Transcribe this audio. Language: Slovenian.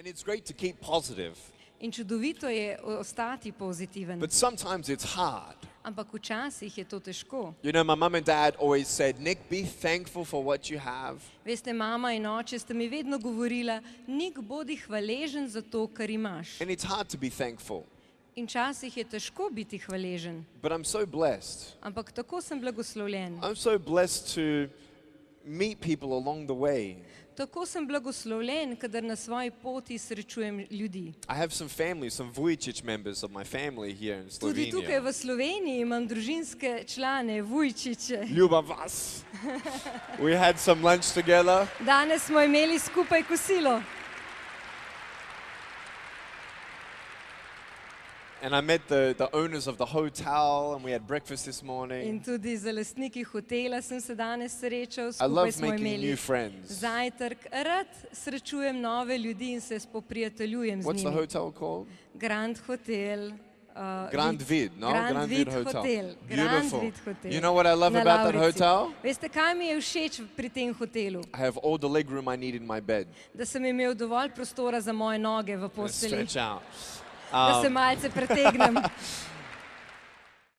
And it's great to keep positive. In čudovito je ostati pozitiven. But sometimes it's hard. Ampak včasih je to težko. You know, my mum and dad always said, Nick, be thankful for what you have. Veste, mama in oče sta mi vedno govorila, Nik, bodi hvaležen za to, kar imaš. And it's hard to be thankful. In včasih je težko biti hvaležen. But I'm so blessed. Ampak tako sem blagoslovljen. I'm so blessed to meet people along the way. Tako sem blagoslovljen, kadar na svoji poti srečujem ljudi. I have some family, some Vujicic members of my family here in Tudi tukaj Slovenia. v Sloveniji imam družinske člane, Vujiciče. Ljubljani. We had some lunch together. Danes smo imeli skupaj kosilo. And I met the owners of the hotel and we had breakfast this morning. In tudi z lastniki hotela sem se danes srečal, I love skupaj smo making imeli new friends. zajtrk. Rad srečujem nove ljudi in se spoprijateljujem z What's the njimi. hotel called? Grand Hotel. Grand Vid, no? Grand Vid Hotel. Hotel. Beautiful. Grand Vid Hotel. You know what I love Na about that Lavrici. hotel? Veste, kaj mi je všeč pri tem hotelu? I have all the leg room I need in my bed. Da sem imel dovolj prostora za moje noge v And postelji. stretch out. Da se malce pretegnem.